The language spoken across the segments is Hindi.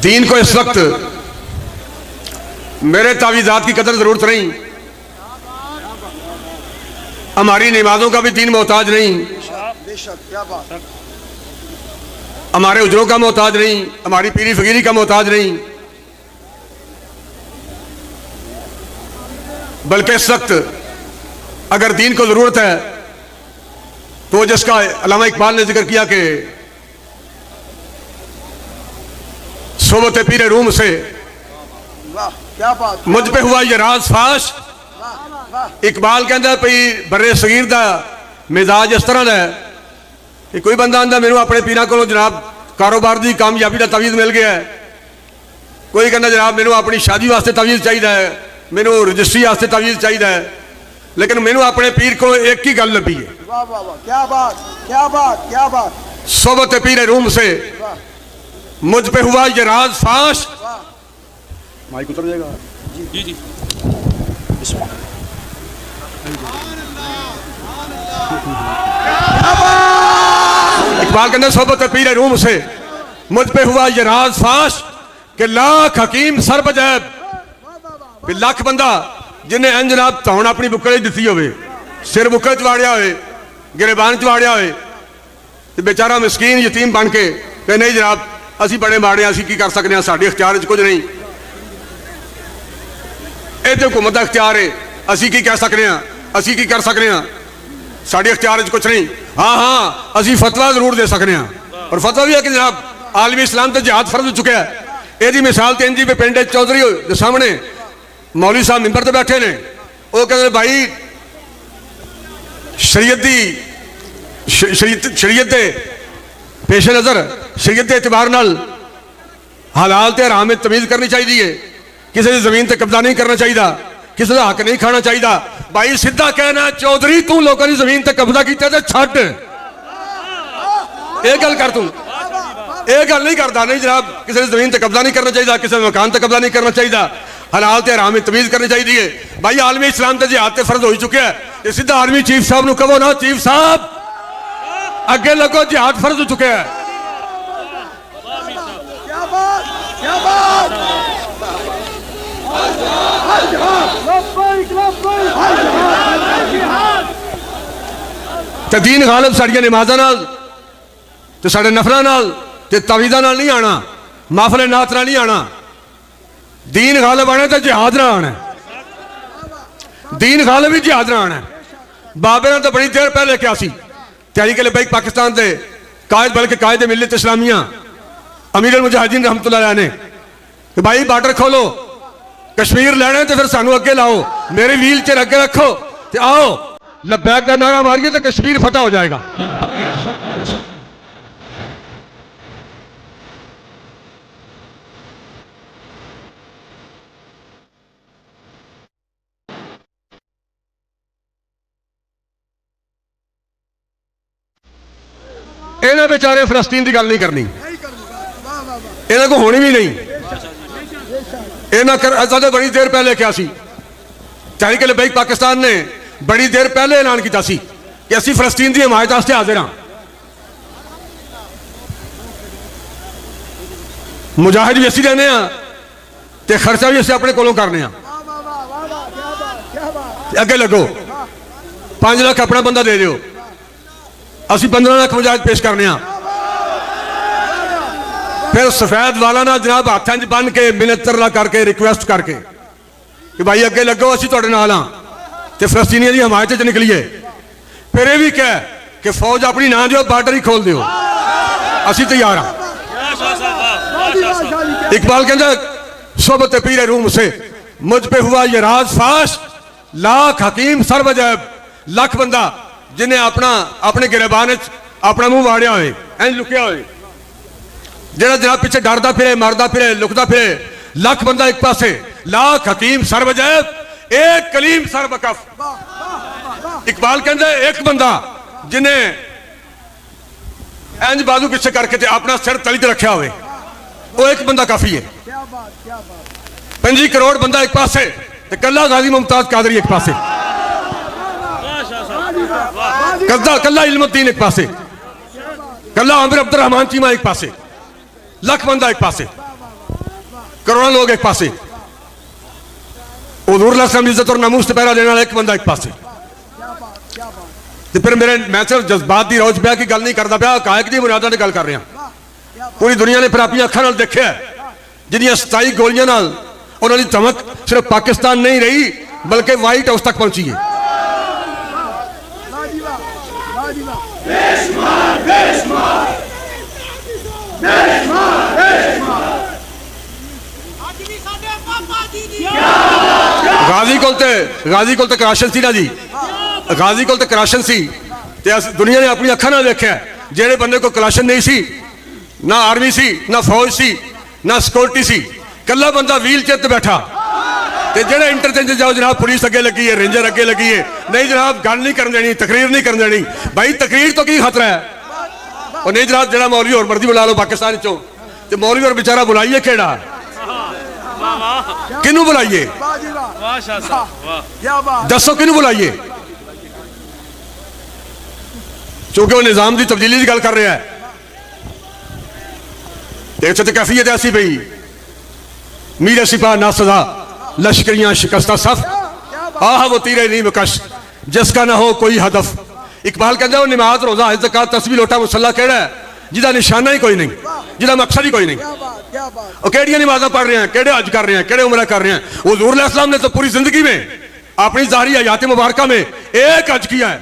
दीन को इस वक्त मेरे तावीज़ात की कदर ज़रूरत नहीं, हमारी नमाजों का भी दीन मोहताज नहीं, हमारे उजरों का मोहताज नहीं, हमारी पीरी फकीरी का मोहताज नहीं, बल्कि इस वक्त अगर दीन को ज़रूरत है तो जिसका अल्लामा इकबाल ने जिक्र किया कि सोबत पीरे रूम से मुझ पे हुआ ये राज फाश। इकबाल कहता भई बर्रे सगीर का मिजाज इस तरह है कि कोई बंदा आंदा मैनू अपने पीरा को जनाब कारोबार की कामयाबी का तवीज़ मिल गया है, कोई कहना जनाब मैनू अपनी शादी वास्ते तवीज़ चाहिए है, मैनू रजिस्ट्री वास्ते तवीज़ चाहिए है, लेकिन मैनू अपने पीर को एक ही गल लभी है। वाह वाह वाह, क्या बात क्या बात क्या बात। सोबत पीरे रूम से मुझ पे हुआ ये राज फाश। माइक उतर जाएगा जी जी। इकबाल कहते सोबत पीरे रूम से मुझ पे हुआ ये राज फाश कि लाख हकीम सर बजैब, लाख बंदा जिन्हें इंज जनाब धौन अपनी बुक्कड़ दी होवे, सिर बुक्कड़ च वाड़िया होए, गिरेबान च वाड़िया होए, ते बेचारा मिसकीन यतीम बन के नहीं जनाब असी बड़े माड़े, असी की कर सकते हैं, साढ़े इख्तियार कुछ नहीं, ये तो हुकूमत का इख्तियार है, असी की कह सकते हैं, असी की कर सकते हैं, साढ़े इख्तियार कुछ नहीं। हाँ हाँ असी फतवा जरूर दे सकते हैं, और फतवा भी है कि जनाब आलमी इस्लाम तो जिहाद फर्ज हो चुका है। यदि मिसाल तो इंजी पे पिंड चौधरी के सामने मौलवी साहब मिंबर पर बैठे ने, वो कहते भाई शरीयत के पेश नज़र शरीयत के एतबार नाल हलाल ते हराम में तमीज़ करनी चाहिए, किसी की जमीन ते कब्जा नहीं करना चाहिए, किसी का हक नहीं खाना चाहिए। भाई सीधा कहना चौधरी तू लोगों की जमीन ते कब्जा किया तो छड्ड, ये गल कर, तू ये गल नहीं करता, नहीं जनाब किसी की जमीन ते कब्जा नहीं करना चाहिए, किसी मकान ते कब्जा नहीं करना चाहिए, हलाल ते हराम में तमीज़ करनी चाहिए। भाई आलमी इस्लाम ते जिहाद ते फर्ज हो चुके हैं, सीधा आर्मी चीफ साहब को कहो ना, चीफ साहब अगे लगो जिहाद फर्ज हो चुके हैं। तो दीन गालिब साड़ियां नमाज़ां नाल ते साडे नफलां नाल ते तवीज़ां नाल नहीं आना, माफले नात नाल नहीं आना। दीन गालिब आना तो जिहाद ना आना, दीन गालिब ही जिहाद ना आना। बाबे ने तो बड़ी देर पहले क्या सी तैयारी के लिए भाई पाकिस्तान के कायद बल्कि कायद मिल्लत इस्लामिया अमीर अल मुजाहिदीन रहमतुल्लाह अलैह ने कि भाई बार्डर खोलो, कश्मीर लेना तो फिर सानू अगे लाओ, मेरे व्हील चेयर अगे रखो तो आओ लब्बैक का नारा मारिए तो कश्मीर फतह हो जाएगा। इन्हें बेचारे फिलिस्तीन की गल नहीं करनी, इन्हें को होनी भी नहीं। इन्हें तो बड़ी देर पहले क्या सी तहरीक लबैक पाकिस्तान ने बड़ी देर पहले ऐलान किया सी कि असी फिलिस्तीन की हिमायत वास्ते हाजिर हाँ। मुजाहिद भी असी रहने ते खर्चा भी असी अपने कोलों करने, अगे लगो 5 लाख अपना बंदा दे दो, असी 15 लाख मुजाहिद पेश करने, फिर सफेद वाला ना जनाब हाथों च बन के मिन्नत करके रिक्वेस्ट करके कि भाई अगे लगो असी तुहाडे नाल हां ते फिलिस्तीनियां की हिमायत च निकलीए। फिर यह भी कह कि फौज अपनी ना दिओ, बार्डर ही खोल दिओ, असी तैयार हाँ। इकबाल कहता सोबत पीरे रूम से मुझ पे हुआ ये राज फाश, लाख हकीम सर बजैब, लख बंदा जिन्हें अपना अपने गिरेबान अपना मुंह वाड़िया होए, इंज लुकिया होए, जेड़ा जनाब पिछे डरदा फिरे, मरदा फिरे, लुकदा फिरे, लख बंदा एक पासे, लाख हकीम सर बजैब, एक कलीम सर बकफ। इकबाल कहते एक बंदा जिन्हें इंज बाजू पिछे करके ते अपना सिर तली ते रखा होए, वो एक बंदा काफी है। 25 करोड़ बंदा एक पासे ते कल्ला गाजी मुमताज कादरी एक पासे, कल्ला इल्मुद्दीन एक पासे, कल्ला आमिर अब्दुल रहमान चीमा एक पासे, लख बंदा एक पासे। करोड़ों लोग एक पासे, हुजूर सल्लल्लाहु अलैहि वसल्लम इज्जत और नामूस ते पहरा देने वाला एक बंदा एक पासे। तो फिर मेरे मैं सिर्फ जज्बात की रौज ब्याह की गल नहीं करता पिया, हकायक की बुनियादां ते गल कर रहा। पूरी दुनिया ने फिर अपनी अखां नाल देखिया जिहड़ियां 27 गोलियां नाल उन्हां दी धमक सिर्फ पाकिस्तान नहीं रही बल्कि व्हाइट हाउस तक पहुंची है। गाजी कोल ते कराशन सी ना जी, गाजी कोल ते कराशन सी ते दुनिया ने अपनी अखां नाल देखिया जेड़े बंदे को कलाशन नहीं सी, ना आर्मी सी, ना फौज सी, ना सिक्योरिटी सी, कला बंदा व्हील चेयर ते बैठा ते जेड़े इंटरचेंज जाओ जनाब पुलिस अगे लगी है, रेंजर अगे लगी है, नहीं जनाब गल नहीं कर देनी, तकरीर नहीं कर देनी। भाई तकरीर तो की खतरा है, और नहीं जनाब जरा मौलवी और मर्जी बुला लो पाकिस्तान चो, तो मौलवी और बेचारा बुलाइए केड़ा, किनू बुलाइए, दसो किनू बुलाइए, चूंकि वो निजाम की तब्दीली की गल कर रहा है। कैफियत ऐसी पई मीर सिपा ना सजा लश्करियां शिकस्ता सफ, आह वो तीरे नीम कश जिसका ना हो कोई हदफ। इकबाल कहता है नमाज रोजा हज ज़कात तस्बीह लोटा मुसल्ला केड़ा है जिहदा निशाना ही कोई नहीं, जिहदा मकसद ही कोई नहीं। और केड़ियां नमाज़ां पढ़ रहे हैं, केड़े हज कर रहे हैं, केड़े उमरा कर रहे हैं। हुज़ूर अलैहि सलाम ने तो पूरी जिंदगी में अपनी ज़ाहिरी हयात मुबारक में एक हज किया है।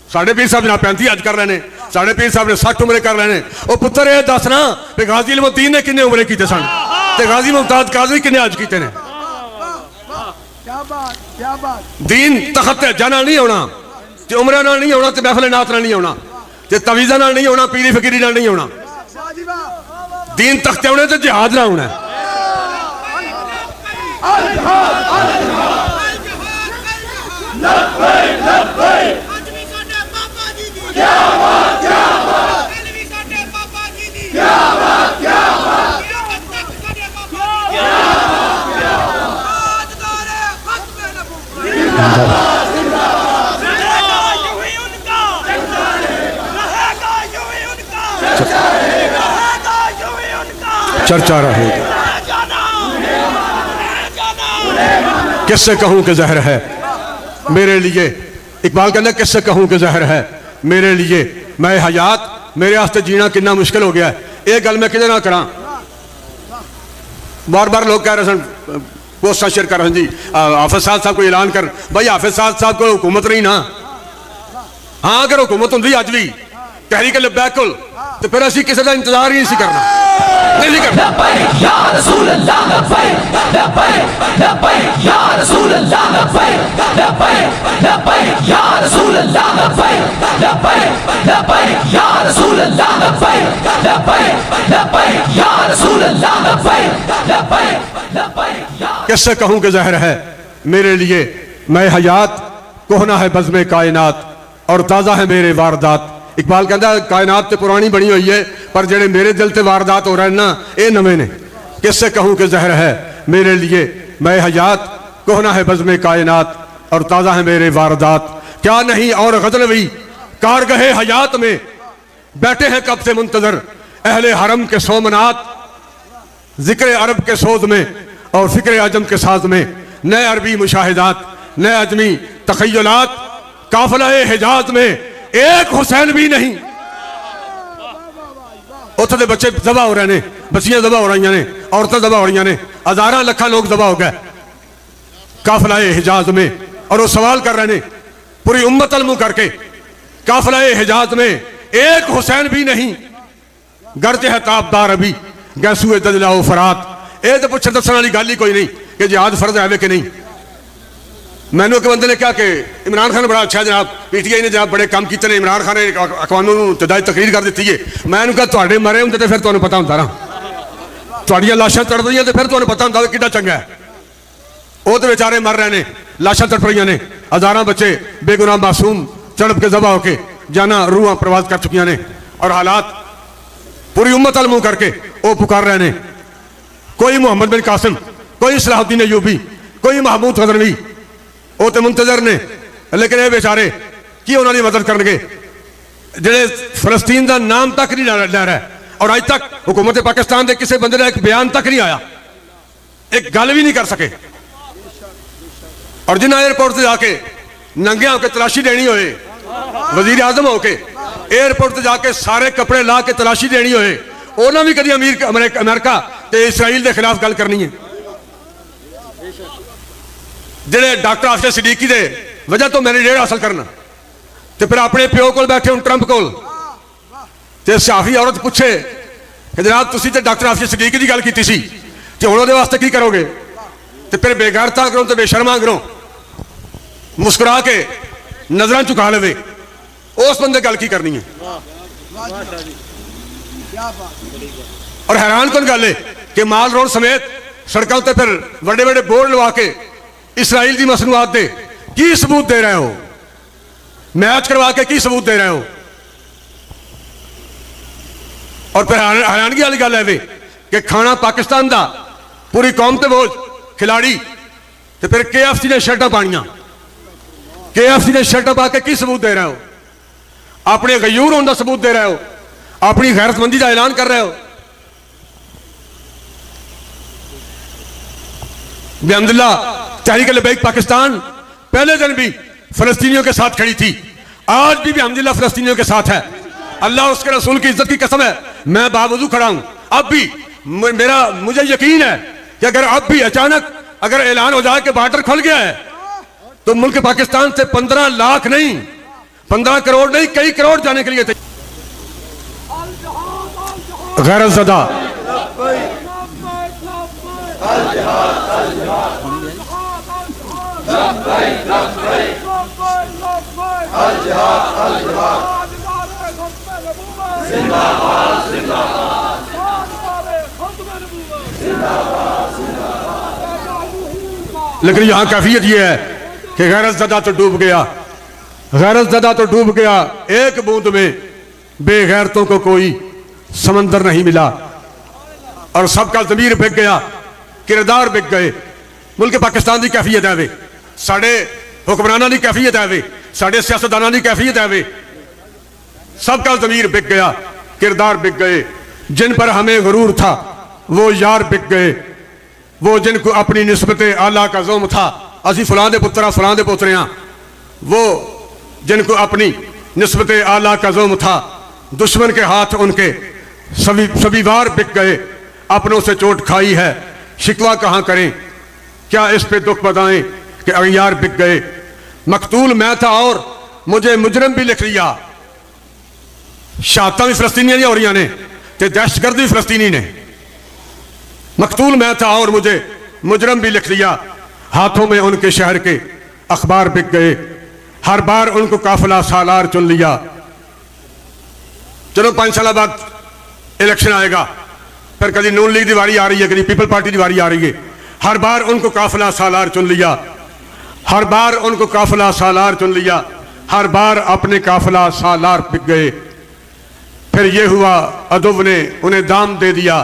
साढ़े पीर साहब जनाब 35 हज कर रहे हैं, साढ़े पीर साहब ने 60 उमरे कर रहे हैं। और पुत्र ये दसना भी गाजी इल्मुद्दीन ने किन्ने उमरे किए सन ते गाजी मुमताज काजी किन्ने हज किए ने। दीन तखत जाना नहीं होना, ते उमरा नाल नहीं होना, ते महफिल नात नाल नहीं होना, ते तवीज़ा नाल नहीं होना, पीरी फकीरी नाल नहीं होना। दीन तख्ते होने ते जिहाद ना होना। चर्चा रहेगी किससे कहूं कि जहर है मेरे लिए। इकबाल कहना किससे कहूं कि जहर है मेरे लिए, मैं हयात मेरे वास्ते जीना कितना मुश्किल हो गया है। ये गल मैं किदे ना करा। बार बार लोग कह रहे सन पोस्टा शेयर कर रहे जी हाफिज साहब को ऐलान कर। भाई हाफिज साहब को हुकूमत नहीं ना, हाँ अगर हुकूमत होंगी अज भी तहरीक लब्बैकुल तो फिर असी किसी का इंतजार ही नहीं करना, नहीं करना। किससे कहूं कि जहर है मेरे लिए, मैं हयात कोहना है बज़्म कायनात और ताज़ा है मेरे वारदात। इकबाल कहता है कायनात तो पुरानी बनी हुई है पर जेड़े मेरे दिल से वारदात हो रहे हैं ना ये नवे ने। किससे कहूं कि जहर है मेरे लिए, मैं हयात कोहना है बज़्म कायनात और ताज़ा है मेरे वारदात। क्या नहीं और गज़नवी कारगहे हयात में बैठे हैं कब से मुंतजर अहले हरम के सोमनाथ। जिक्र अरब के सोज में और फिक्र अजम के साज में नए अरबी मुशाहिदात, नए अजमी तखय्युलात। काफिला हिजाज में एक हुसैन भी नहीं, उत्थे दे बच्चे दबा हो रहे ने, बच्चियां दबा हो रही ने, औरतें दबा हो रही ने, हजारां लखा लोग दबा हो गए काफिला हिजाज में। और वो सवाल कर रहे ने पूरी उम्मत अलमू करके काफिला हिजाज में एक हुसैन भी नहीं। गर्ज है ताबदार अभी गैसूए दजलाओ फरात। ये तो पुछ दसने वाली गल ही कोई नहीं कि जिहाद फर्ज है कि नहीं। मैनू एक बंदे ने कहा कि इमरान खान बड़ा अच्छा जनाब, पीटीआई ने जनाब बड़े काम किए ने, इमरान खान ने अकवाम तदाई तकरीर कर दी है। मैं कहा तुहाडे मरे होंदे तो फिर तुहानू पता होंदा ना, तुहाडियां लाशां तड़पदियां तो फिर तुहानू पता होंदा किड्डा चंगा है। वो तो बेचारे मर रहे हैं, लाशां तड़प रही ने, हजारां बच्चे बेगुनाह मासूम तड़प के जबा होके जाना रूहां प्रवास कर चुकी ने। और हालात पूरी उम्मत अलमू करके वो पुकार रहे हैं। कोई मोहम्मद बिन कासिम, कोई सलाहुद्दीन अयूबी, कोई महमूद गजनवी, वो तो मुंतजर ने, लेकिन ये बेचारे की उन्होंने मदद करनगे जेड़े फलस्तीन का नाम तक नहीं लै रहा। और अज तक हुकूमत पाकिस्तान के किसी बंदे का एक बयान तक नहीं आया, एक गल भी नहीं कर सके। और जिन्हें एयरपोर्ट से जाके नंगे होकर तलाशी देनी होए, वजीर आजम होके एयरपोर्ट से जाके सारे कपड़े ला के तलाशी देनी होए, उन्होंने भी कभी अमेरिका ते इसराइल के खिलाफ गल करनी है। जेडे डॉक्टर आफिया सिद्दीकी दे वजह तो मैंडेट हासिल करना, तो फिर अपने प्यो को बैठे हूँ ट्रंप को, सियासी औरत पूछे कि जनाब तुसी तो डॉक्टर आफिया सिद्दीकी की गल की सी, तो हुण उहदे वास्ते की करोगे? तो फिर बेगैरता करो तो बेशर्मा करो, मुस्कुरा के नजर झुका लवे, उस बंदे गल की करनी है। और हैरान कौन गल है कि माल रोड समेत सड़कों पर फिर बड़े बड़े बोर्ड लगा के इसराइल की मसनूआत दे की सबूत दे रहे हो, मैच करवा के की सबूत दे रहे हो? और फिर हैरानगी वाली गल है कि खाना पाकिस्तान का पूरी कौम ते बोझ खिलाड़ी, तो फिर KFC ने शर्टा पानिया, KFC ने शर्टा पा के की सबूत दे रहे हो? अपने गयूर होने का सबूत दे रहे हो, अपनी गैरतमंदी का ऐलान कर रहे हो। अल्हम्दुलिल्लाह तहरीक लबैक पाकिस्तान पहले दिन भी फलस्तीनियों के साथ खड़ी थी, आज भी अल्हम्दुलिल्लाह फलस्तीनियों के साथ है। अल्लाह उसके रसूल की इज्जत की कसम है, मैं बावजूद खड़ा हूं। अब भी मुझे यकीन है कि अगर अब भी अचानक अगर ऐलान हो जाए कि बॉर्डर खुल गया है, तो मुल्क पाकिस्तान से 15 लाख नहीं, 15 करोड़ नहीं, कई करोड़ जाने के लिए थे। गैरतज़दा लेकिन यहां कैफियत यह है कि गैरतज़दा तो डूब गया, गैरतज़दा तो डूब गया, एक बूंद में बेगैरतों को कोई समंदर नहीं मिला, और सबका ज़मीर बिक गया, किरदार बिक गए। मुल्क पाकिस्तान की कैफियत है वे, साढ़े हुक्मराना की कैफियत है वे, साढ़े सियासतदाना की कैफियत है वे, सबका ज़मीर बिक गया, किरदार बिक गए। जिन पर हमें गुरूर था वो यार बिक गए, वो जिनको अपनी निस्बत आला का ज़ोम था, असी फलां दे पुत्रा फलां दे पोतरे हां, वो जिनको अपनी निस्बत आला का ज़ोम था, दुश्मन के हाथ उनके सभी वार बिक गए। अपनों से चोट खाई है शिकवा कहाँ करें, क्या इस पे दुख बताएं कि अगयार बिक गए। मकतूल मैं था और मुझे मुजरम भी लिख लिया, शहादतां भी फलस्तीनियां दी हो रही ने ते दहशतगर्द भी फलस्तीनी ने। मकतूल मैं था और मुझे मुजरम भी लिख लिया, हाथों में उनके शहर के अखबार बिक गए, हर बार उनको काफिला सालार चुन लिया। चलो 5 साल बाद इलेक्शन आएगा, फिर कभी नून लीग की वारी आ रही है, कभी पीपल पार्टी की वारी आ रही है, हर बार उनको काफिला सालार चुन लिया, हर बार उनको काफिला सालार चुन लिया, हर बार अपने काफिला सालार बिक गए। फिर ये हुआ अदब ने उन्हें दाम दे दिया,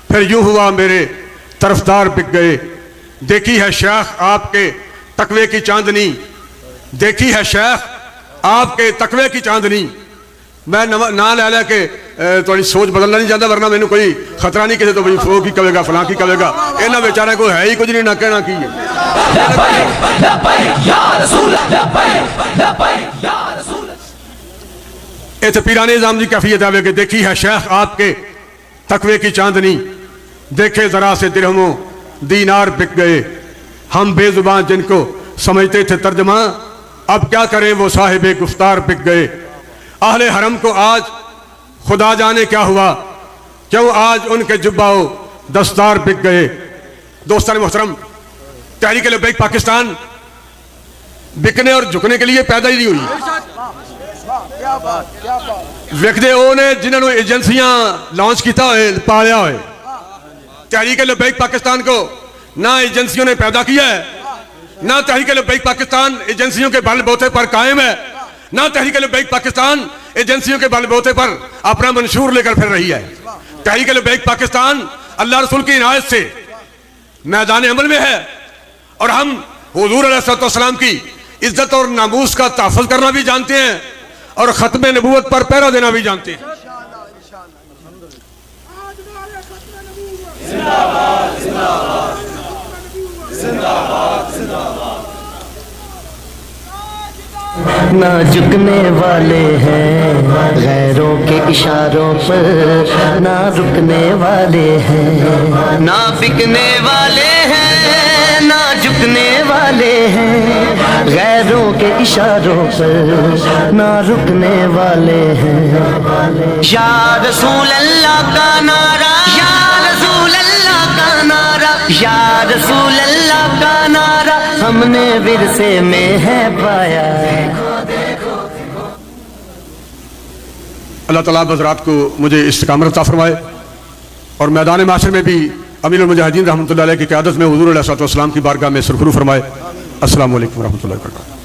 फिर यूं हुआ मेरे तरफदार बिक गए। देखी है शेख आपके तकवे की चांदनी, देखी है शेख आपके तकवे की चांदनी। मैं ना लै लैके थोड़ी सोच बदलना नहीं चाहता, वरना मैंने कोई खतरा नहीं किसी तो भाई फो की कवेगा फलां की कवेगा, इन्होंने बेचारे को है ही कुछ नहीं, ना कहना की है। इतने पीराने निज़ाम की कैफियत है कि देखी है शेख आपके तकवे की चांदनी, देखे जरा से दिरहमों दीनार बिक गए। हम बेजुबान जिनको समझते थे तर्जमा, अब क्या करें वो साहिबे गुफ्तार बिक गए। अहले हरम को आज खुदा जाने क्या हुआ, क्यों आज उनके जुब्बाओ दस्तार बिक गए। दोस्तान मोहतरम, तहरीक लबैक पाकिस्तान बिकने और झुकने के लिए पैदा ही नहीं हुई। विकदे वो ने जिन्होंने एजेंसियां लॉन्च किया होए पालिया होए। तहरीक लबैक पाकिस्तान को ना एजेंसियों ने पैदा किया है, ना तहरीक लबैक पाकिस्तान एजेंसियों के बलबूते पर कायम है, ना तहरीक लबैक पाकिस्तान एजेंसियों के बलबूते पर अपना मंशूर लेकर फिर रही है। तहरीक लबैक पाकिस्तान अल्लाह रसूल की इनायत से मैदान अमल में है, और हम हुजूर अलैहिस्सलाम की इज्जत और नामूस का तहफ़्फ़ुज़ करना भी जानते हैं और खत्म नबूवत पर पहरा देना भी जानते हैं। ना झुकने वाले हैं, गैरों के इशारों पर ना रुकने वाले हैं, ना बिकने वाले हैं, ना झुकने वाले हैं, गैरों के इशारों पर ना रुकने वाले हैं। या रसूल अल्लाह का नारा, या रसूल अल्लाह का नारा, या रसूल अल्लाह का नारा हमने विरसे में है पाया। अल्लाह ताला आप हज़रात को मुझे इस्तिकामत अता फरमाए और मैदान माशर में भी अमीरुल मुजाहिदीन रहमतुल्लाह अलैह की क़यादत में हुज़ूर अलैहिस्सलातु वस्सलाम की बारगाह में सुरखरू फरमाए। अस्सलामु अलैकुम रहमतुल्लाहि व बरकातहू।